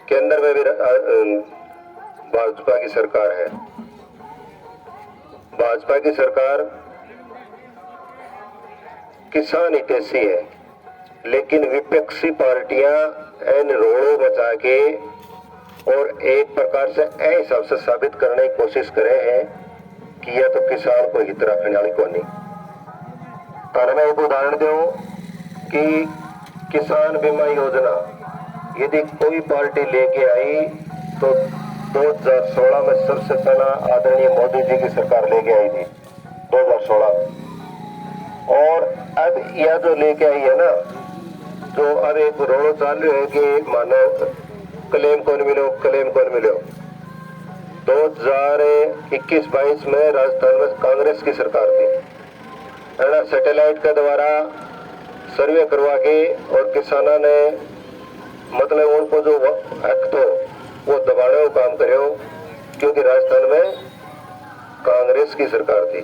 केंद्र में भी भाजपा की सरकार है। भाजपा की सरकार किसान हितैषी है, लेकिन विपक्षी पार्टियां इन रोड़ों बचा के और एक प्रकार से ऐसे हिसाब से साबित करने की कोशिश करे हैं कि यह तो किसान को हित रखने वाली को नहीं। तो मैं एक उदाहरण दूं कि किसान बीमा योजना यदि कोई पार्टी लेके आई तो 2016 में सबसे पहला आदरणीय मोदी जी की सरकार लेके आई थी 2016 में। और अब यह जो लेके आई है ना, जो अब एक रोड़ चालू है कि मानो क्लेम कौन मिलो 2021-22 में राजस्थान में कांग्रेस की सरकार थी। सैटेलाइट के द्वारा सर्वे करवा के और किसानों ने मतलब उनको जो हक तो वो दबाने को काम करे, क्योंकि राजस्थान में कांग्रेस की सरकार थी।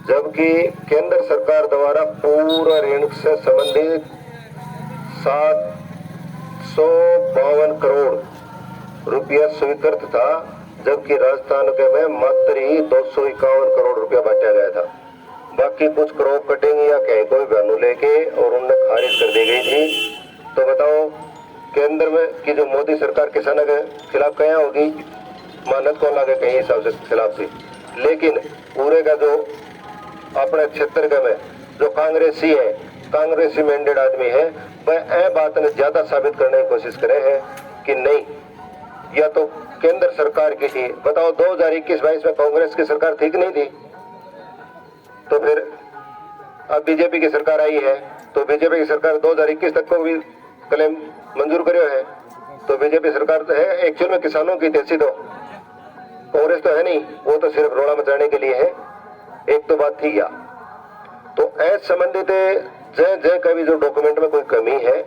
जबकि केंद्र सरकार द्वारा पूरा ऋण से संबंधित 752 करोड़ रुपया स्वीकृत था, जबकि राजस्थान के में मात्र ही 251 करोड़ रुपया बांटा गया था। बाकी कुछ क्रॉप कटिंग या कहीं कोई बयानों लेके और उनने खारिज कर दी गई थी। तो बताओ केंद्र में की जो मोदी सरकार किसानों के खिलाफ कहीं होगी, मानत कौन लागे कहीं हिसाब से खिलाफ थी। लेकिन पूरे का जो अपने क्षेत्र के में जो कांग्रेसी है, कांग्रेसी मैंडेट आदमी है, वह ए बात ने ज्यादा साबित करने की कोशिश करे हैं कि नहीं यह तो केंद्र सरकार की थी। बताओ 2021-22 में कांग्रेस की सरकार थी कि नहीं थी? तो फिर अब बीजेपी की सरकार आई है, तो बीजेपी की सरकार 2021 तक को भी क्लेम मंजूर करियो है। तो बीजेपी सरकार तो है एक्चुअल में किसानों की हितैषी, तो कांग्रेस तो है नहीं, वो तो सिर्फ रोड़ा मचाने के लिए है। एक तो बात थी या तो ऐसे संबंधित जय जय का भी जो डॉक्यूमेंट में कोई कमी है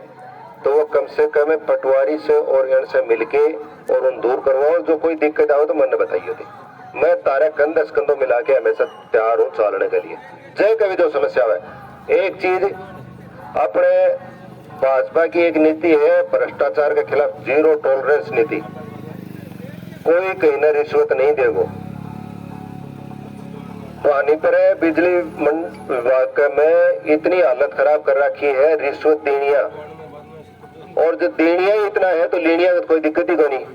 तो वो कम से कम पटवारी से और इनसे मिलके और उन दूर करवाओ। जो कोई दिक्कत आओ तो मैंने बताइए थी, मैं तारे कंधे कंधों मिला के हमेशा तैयार हूँ चलने के लिए। जय कभी जो समस्या है, एक चीज अपने भाजपा की एक नीति है भ्रष्टाचार के खिलाफ जीरो टॉलरेंस नीति। कोई कहीं ना रिश्वत नहीं देगो। पानी पर बिजली विभाग में इतनी हालत खराब कर रखी है रिश्वत देनिया, और जो देनिया इतना है तो लेनिया तो कोई दिक्कत ही को नहीं।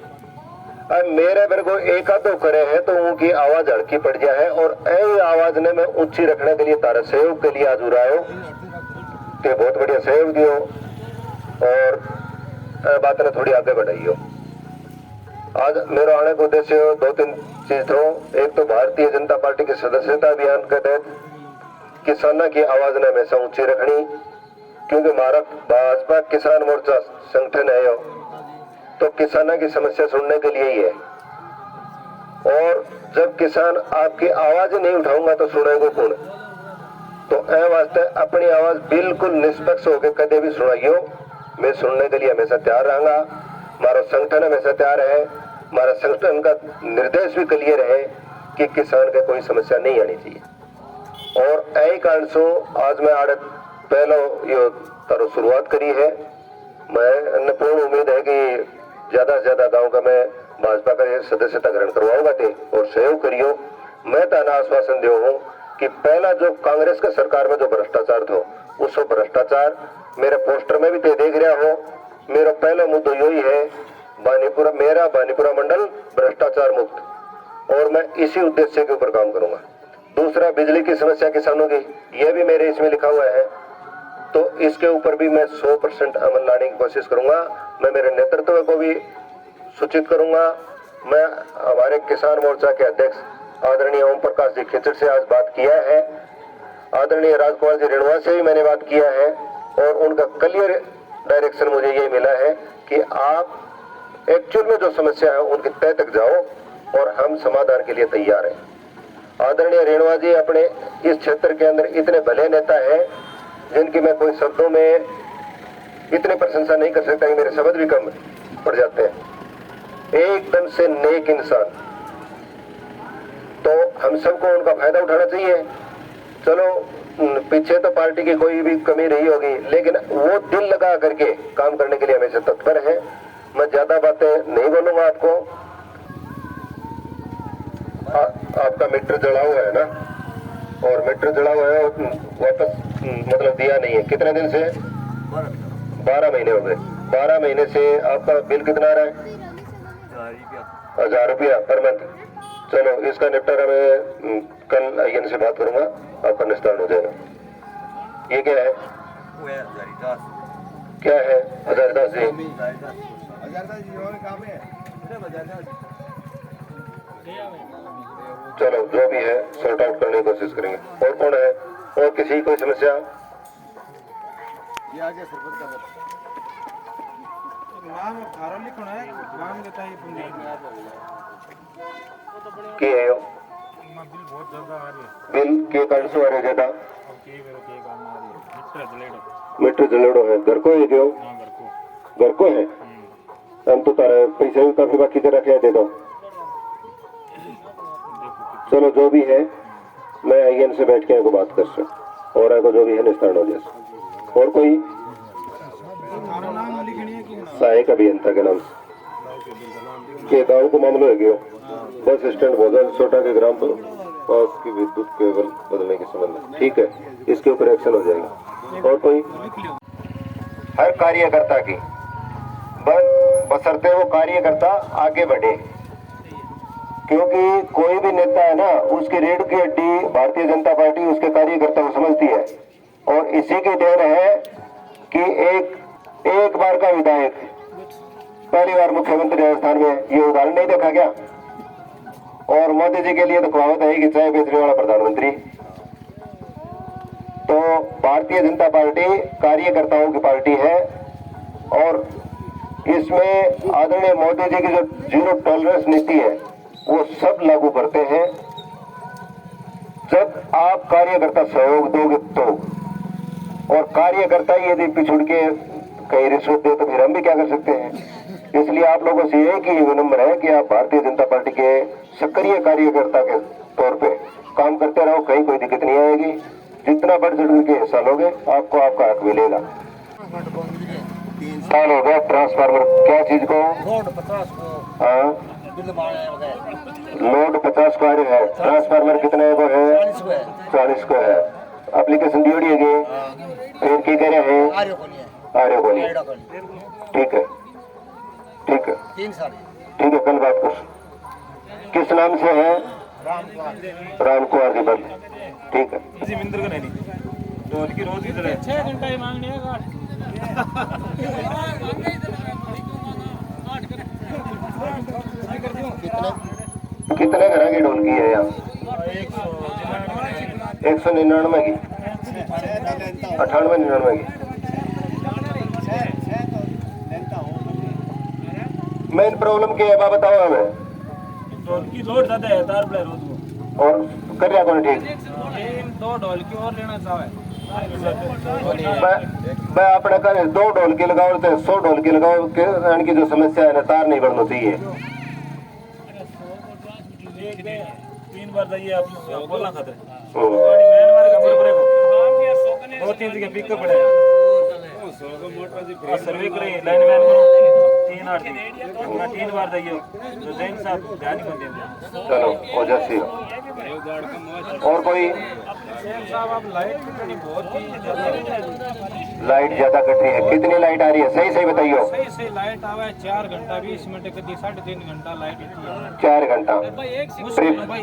अब मेरे मेरे को एक आधो करे है तो उनकी आवाज हड़की पड़ जाए है, और ऐसी आवाज ने मैं ऊंची रखने के लिए तारा सहयोग के लिए आज उड़ायो तो बहुत बढ़िया सहयोग दियो और बात ने थोड़ी आगे बढ़ाइयो। आज मेरा आने को उद्देश्य 2-3 चीज थो। एक तो भारतीय जनता पार्टी के सदस्यता अभियान के तहत किसानों की आवाज ने हमेशा ऊंची रखनी, क्योंकि हमारा भाजपा किसान मोर्चा संगठन है तो किसानों की समस्या सुनने के लिए ही है। और जब किसान आपकी आवाज नहीं उठाऊंगा तो सुनेगा कौन? तो ए वास्ते अपनी आवाज बिल्कुल निष्पक्ष होकर कदे भी सुनाइयो। मैं सुनने के लिए हमेशा तैयार रहूंगा। हमारा संगठन हमेशा तैयार है। हमारा संगठन का निर्देश भी क्लियर है कि किसान के कोई समस्या नहीं आनी चाहिए। और यही कारण से आज मैं आड़े पहला ये तारो शुरुआत करी है। मैं पूर्ण उम्मीद है कि ज्यादा से ज्यादा गाँव का मैं भाजपा का सदस्यता ग्रहण करवाऊंगा थे और सहयोग करियो। मैं ताना आश्वासन दियो हूँ कि पहला जो कांग्रेस के सरकार में जो भ्रष्टाचार था उस भ्रष्टाचार मेरे पोस्टर में भी ते देख रहा हो। मेरा पहला मुद्दा यही है मेरा बानीपुरा मंडल भ्रष्टाचार मुक्त, और मैं इसी उद्देश्य के ऊपर काम करूंगा। दूसरा बिजली की समस्या किसानों की, यह भी मेरे इसमें लिखा हुआ है, तो इसके ऊपर भी मैं 100% अमल लाने की कोशिश करूंगा। मैं मेरे नेतृत्व को भी सूचित करूंगा। मैं हमारे किसान मोर्चा के अध्यक्ष आदरणीय ओम प्रकाश जी खिचड़ से आज बात किया है, आदरणीय राजकुमार जी रेणुआ से भी मैंने बात किया है, और उनका क्लियर डायरेक्शन मुझे ये मिला है कि आप एक्चुअल में जो समस्या है उनके तय तक जाओ और हम समाधान के लिए तैयार हैं। आदरणीय रेणुआ जी अपने इस क्षेत्र के अंदर इतने भले नेता हैं जिनकी मैं कोई शब्दों में इतनी प्रशंसा नहीं कर सकता कि मेरे शब्द भी कम पड़ जाते हैं। एकदम से नेक इंसान, तो हम सबको उनका फायदा उठाना चाहिए। चलो पीछे तो पार्टी की कोई भी कमी नहीं होगी, लेकिन वो दिल लगा करके काम करने के लिए हमेशा तत्पर है। मैं ज्यादा बातें नहीं बोलूंगा आपको। आपका मीटर जला हुआ है ना, और मीटर जला हुआ है वापस मतलब दिया नहीं है। कितने दिन से? 12 महीने हो गए। 12 महीने से आपका बिल कितना आ रहा है? 1000 रुपया पर मंथ। चलो इसका निपटारा मैं कल आईएन से बात करूंगा, आपका निस्तारण हो जाएगा। ये क्या है? क्या है? 1010 जी। चलो जो भी है सॉर्ट आउट करने की कोशिश करेंगे। और कौन है? और किसी कोई समस्या? नाम थारो लिखना है, नाम देता है पूंजी के है यो? बिल बहुत ज्यादा आ रही है। बिल के कारण से आ रही है ज्यादा? अब के मेरे के काम आ रही है। मीटर जलेडो है। घर को है क्यों? हां घर को है। हम तो तारे पैसे भी काफी बाकी दे रखे दे दो। चलो जो भी है मैं आईएन से बैठ के इनको बात कर सकूं, और आगे जो भी है निस्तारण हो जाए। और कोई? थारो नाम लिखनी है कि ना? सहायक अभियंता के नाम के गाँव को मामलो है क्यों? बस स्टैंड भोजन छोटा के ग्राम पर पास की विद्युत केबल बदलने के संबंध में। ठीक है, इसके ऊपर एक्शन हो जाएगा। और कोई? हर कार्यकर्ता की बशर्ते वो कार्यकर्ता आगे बढ़े, क्योंकि कोई भी नेता है ना, उसकी रीढ़ की हड्डी भारतीय जनता पार्टी उसके कार्यकर्ता को समझती है। और इसी की देन है कि एक बार का विधायक पहली बार मुख्यमंत्री राजस्थान में, ये उदाहरण नहीं देखा क्या? और मोदी जी के लिए तो कहावत है कि चाय बेचने वाला प्रधानमंत्री। तो भारतीय जनता पार्टी कार्यकर्ताओं की पार्टी है, और इसमें आदरणीय मोदी जी की जो जीरो टॉलरेंस नीति है वो सब लागू करते हैं। जब आप कार्यकर्ता सहयोग दोगे तो, और कार्यकर्ता यदि पिछड़ के कहीं रिश्वत दे तो फिर हम भी क्या कर सकते हैं। इसलिए आप लोगों से एक ही विनम्र है कि आप भारतीय जनता पार्टी के सक्रिय कार्यकर्ता के तौर पे काम करते रहो, कहीं कोई दिक्कत नहीं आएगी। जितना बढ़ चढ़ के हिस्सा लोगे आपको आपका हक मिलेगा। 3 साल हो गया ट्रांसफार्मर, क्या चीज को? लोड 50 को। हाँ, लोड 50 को आ रही है। ट्रांसफार्मर कितने को है? 40 को है। एप्लीकेशन दी है कि फिर की कह रहे हैं? आ रहे बोलिए। ठीक है, ठीक है, 3 साल। ठीक है, कल बात कर। किस नाम से है? राम कुमार जी बल। ठीक है जी, मिंदर का नहीं तो उनकी रोज की तरह 6 घंटा ही मांगने है गाठ। कितने घरों की ढोल की है यहाँ? 199 की, 98-99 की। मेन प्रॉब्लम क्या है बा बताओ हमें? ढोल की लोड ज्यादा है, तार प्ले रोज को। और कर रहा कौन? ठीक, 2 ढोल की और लेना चाहे मैं अपने कर 2 ढोल की लगाओ तो 100 ढोल की लगाओ के इनकी जो समस्या है ना, तार नहीं बढ़ना चाहिए। 3 बार जाइए आप बोलना खाते बहुत 3 जगह पिकअप पड़े सर्वे करे लाइनमैन को 3 बार जाइए तो जैन साहब ध्यान ही देंगे। चलो हो जाती। और कोई? साहब आप लाइट कितनी बहुत ही लाइट ज्यादा कट रही है। कितनी लाइट आ रही है? सही सही बताइयो। सही लाइट आवा है 4 घंटा 20 मिनट कभी 3.5 घंटा लाइट होती है। 4 घंटा भाई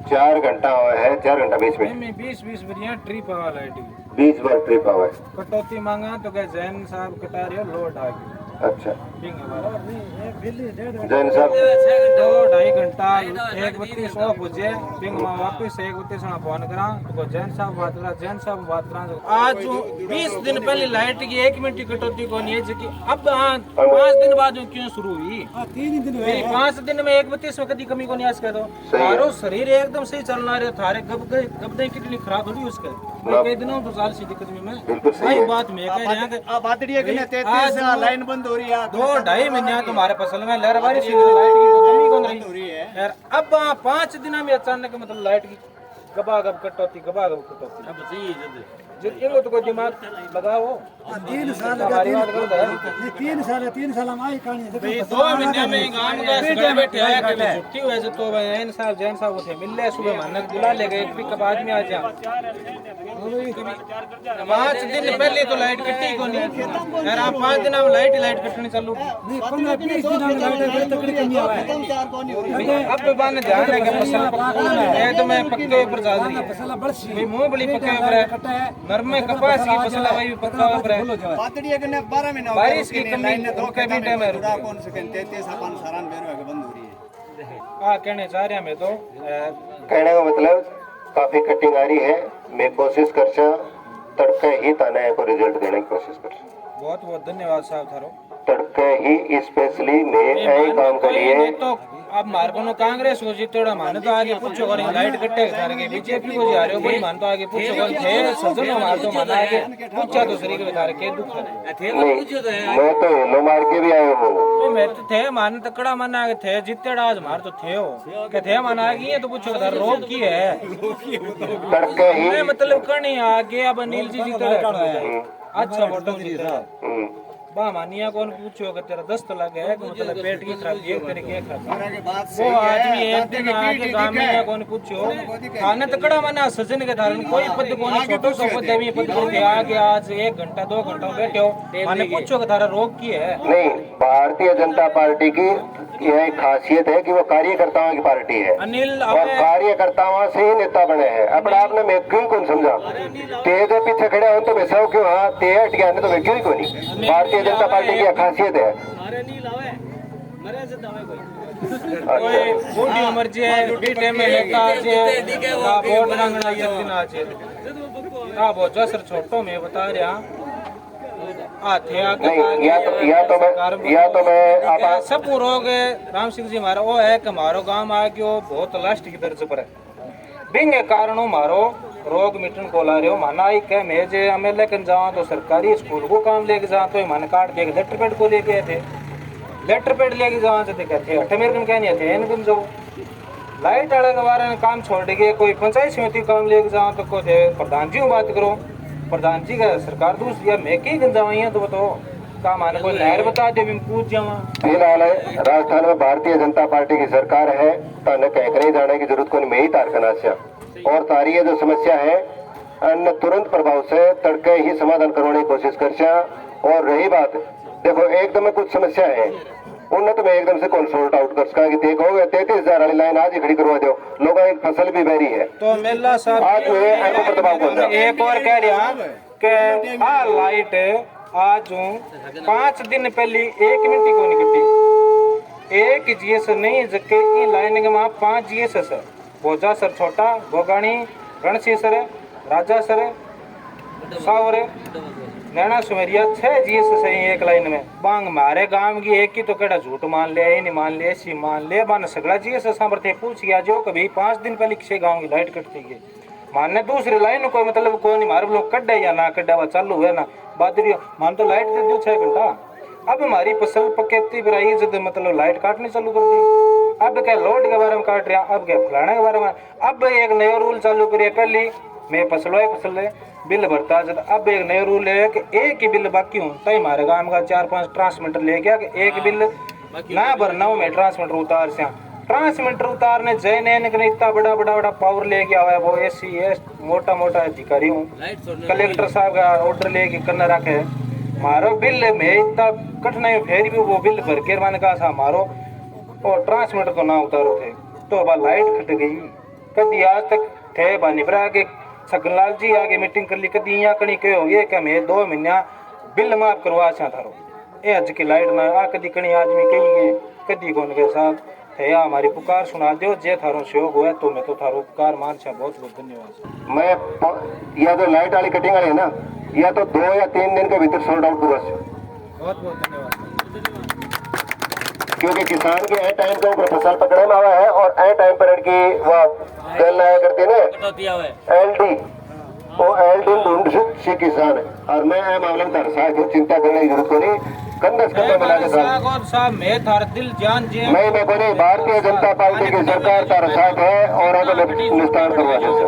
4 घंटा हुआ है। 4 घंटा 20 मिनट 20 बढ़िया ट्रिप आवा लाइट 20 बार ट्रिप हुआ है। कटौती मांगा तो क्या जैन साहब कटा रहे हो लोड आ गई। अच्छा, ठीक है जैन साहब 2-2.5 घंटा 1:32 ऑफ बुझे पिंग में वापस 1:32 ना फोन करा तो जैन साहब बात करा आज 20 दिन पहले लाइट की 1 मिनट की कटौती को नहीं है कि अब 5 दिन बाद क्यों शुरू हुई? 3 दिन हुए। 5 दिन में 1:32 में कभी कमी को नहीं आज कह दो। तारो शरीर एकदम सही चलना रहे थारे कब कितनी खराब हो रही उसके कई दिनों तो साल से दिक्कत में मैं सही बात में कह रहा है। बात रही है कि 33 लाइन बंद हो रही है। 2-2.5 महीने तुम्हारे फसल में लहरवारी सी लाइट की तो कमी कौन रही है यार। अब 5 दिन में अचानक मतलब लाइट की गबागब कटौती जिन इनको तो कोई दिमाग लगाओ 3 साल हमारी बात गलत है 3 साल हमारी कहानी है। भाई 2 महीने में गांव का घर बैठे आया कभी छुट्टी हुए तो जैन साहब उठे मिल ले सुबह मानक बुला ले गए पिकअप आदमी आ जा 5 दिन पहले तो लाइट कटी को नहीं यार आप 5 दिन में लाइट कटनी चालू नहीं 15-20 दिन में लाइट तकड़ी कमी आ है। अब बाने ध्यान है कि फसल है तो मैं पक्के ऊपर जा रही है फसल बरसी भाई मुंह बड़ी पक्के ऊपर है नरमे कपास की फसल है भाई पक्का ऊपर है पातड़ी के ने 12 महीना बारिश की कमी लाइन ने दो के भी टाइम है रुका कौन से 33 अपन सारान बेरो के बंद हो रही है। कहने चाह रहा मैं तो कहने का मतलब काफी कटिंग आ रही है। मैं कोशिश कर तड़के ही ताने को रिजल्ट देने की कोशिश कर बहुत बहुत धन्यवाद साहब थारो तड़के ही स्पेशली मैं यही काम के लिए तो अब मार्को कांग्रेस को जीतोड़ा मान तो आगे पूछो और लाइट कट्टे सारे के बीजेपी को जा रहे हो कोई मान तो आगे पूछो और थे सजन मार तो माना आगे पूछा तो सरी के बता रहे के दुख है मैं तो हेलो मार के भी आया हूँ। मैं तो थे मान तकड़ा माना आगे थे जीतेड़ा आज मार तो थे हो के थे माना आगे तो पूछो था रोग की है तड़के ही मतलब करनी आगे अब अनिल जी जीतेड़ा अच्छा वोटों जीता बा मानिया कौन पूछो कि तेरा दस्त लगे है मतलब पेट की खराबी है तेरे के खराबी वो आदमी एक दिन आगे गांव में कौन पूछो खाने तकड़ा मना सजन के धारण कोई पद कौन छोटो सो पद देवी पद को आगे आज 1 घंटा 2 घंटा बैठे हो माने पूछो कि थारा रोग की है नहीं। भारतीय जनता पार्टी की यह एक खासियत है कि वो कार्यकर्ताओं की पार्टी है अनिल और कार्यकर्ताओं से ही नेता बने हैं। अपने आप ने मैं क्यों कौन समझा तेज पीछे खड़े हो तो मैं सब क्यों हाँ ते हट गया तो मैं क्यों ही नहीं। भारतीय जनता पार्टी की खासियत है कोई बूढ़ी उम्र जे बीटे में लेता जे का वोट मांगना ये दिन आज हां वो जसर छोटो में बता रहा थे नहीं या तो मैं आप सब रोग राम सिंह जी हमारा वो है कि हमारो गांव आ गयो बहुत लास्ट की दर्ज पर है बिंग कारण मारो रोग मिटन को ला रहे हो माना ही कह मैं जे हमें लेकिन जाऊँ तो सरकारी स्कूल को काम लेके जाऊँ तो मन काट के लेटर पेड को लेके आए थे लेटर पेड लेके जाऊँ तो कहते अठे मेरे को क्या नहीं थे इनकम जाओ लाइट वाले के बारे में काम छोड़ के कोई पंचायत समिति काम लेके जाऊँ तो को प्रधान जी बात करो प्रधान जी का सरकार दूसरी मैं कहीं गंजावाई है तो बताओ काम आने कोई नहर बता दे पूछ जावा फिलहाल राजस्थान में भारतीय जनता पार्टी की सरकार है तो कहीं नहीं जाने की जरूरत को मैं ही तारकना से और तारी ये जो समस्या है अन्य तुरंत प्रभाव से तड़के ही समाधान करने की कोशिश कर और रही बात देखो एकदम कुछ समस्या है उन्हें तो मैं एकदम से कौन सोल्ट आउट कर सका कि देखो 33,000 वाली लाइन आज ही खड़ी करवा दो लोगों की फसल भी बहरी है तो मेला साहब आज मैं दबाव कर एक और कह रहा कि आ लाइट आज 5 दिन पहले 1 मिनट को नहीं कटी एक जीएस नहीं जके की लाइन के वहां 5 जीएस सर भोजा सर छोटा भोगाणी रणसी सर राजा सर सावर नैना सुमेरिया 6 जीएस सही एक लाइन में बांग मारे गांव की एक की तो केड़ा झूठ मान ले नहीं मान ले सी मान ले बान सगला जीएस सांबर थे पूछ गया जो कभी 5 दिन पहले किसी गांव की लाइट कटती है मानने दूसरी लाइन को मतलब कोई नहीं मारे लोग कड्डे या ना कड्डा वो चालू है ना बादरी मान तो लाइट दे दो 6 घंटा अब हमारी फसल पकेती पर जब मतलब लाइट काटनी चालू कर दी अब क्या लोड के बारे में काट रहा अब क्या फलाने के बारे में अब एक नया रूल चालू करिए पहले मैं फसल बिल भरता जब अब एक नया रूल है कि एक ही बिल बाकी हूँ तो हमारे गांव का 4-5 ट्रांसमीटर ले गया कि एक बिल ना भरना हूँ मैं ट्रांसमीटर उतार से ट्रांसमीटर उतारने जय ने इतना बड़ा पावर ले गया हुआ है वो SC मोटा अधिकारी हूँ कलेक्टर साहब का ऑर्डर लेके करना रखे मारो बिल में इतना कठिनाई फिर भी वो बिल भर के मैंने कहा मारो और ट्रांसमीटर को ना उतारो थे तो अब लाइट कट गई कभी आज तक थे बानी पर आगे सकनलाल जी आगे मीटिंग कर ली कदी यहाँ कहीं कहो ये कि मैं 2 महीना बिल माफ करवा चा थारो ये अज की लाइट ना आ कदी कहीं आदमी कही गए कदी कौन गए साहब थे हमारी पुकार सुना दो जे थारो सहयोग हुआ तो मैं तो थारो पुकार मान छा बहुत धन्यवाद मैं या तो लाइट वाली कटिंग वाली है ना या तो 2 या 3 दिन के भीतर सोल्ड आउट करवा बहुत धन्यवाद क्योंकि किसान के ए टाइम के ऊपर फसल पकड़े में हुआ है और ए टाइम पर इनकी वो तेल लाया करते ना LD वो LD ढूंढ से किसान है और मैं मामले में तरसा चिंता करने की जरूरत को नहीं कंधस कंधा मिला के साहब मैं थार दिल जान जे मैं को नहीं भारतीय जनता पार्टी की सरकार तार साथ है और निस्तार करवा दे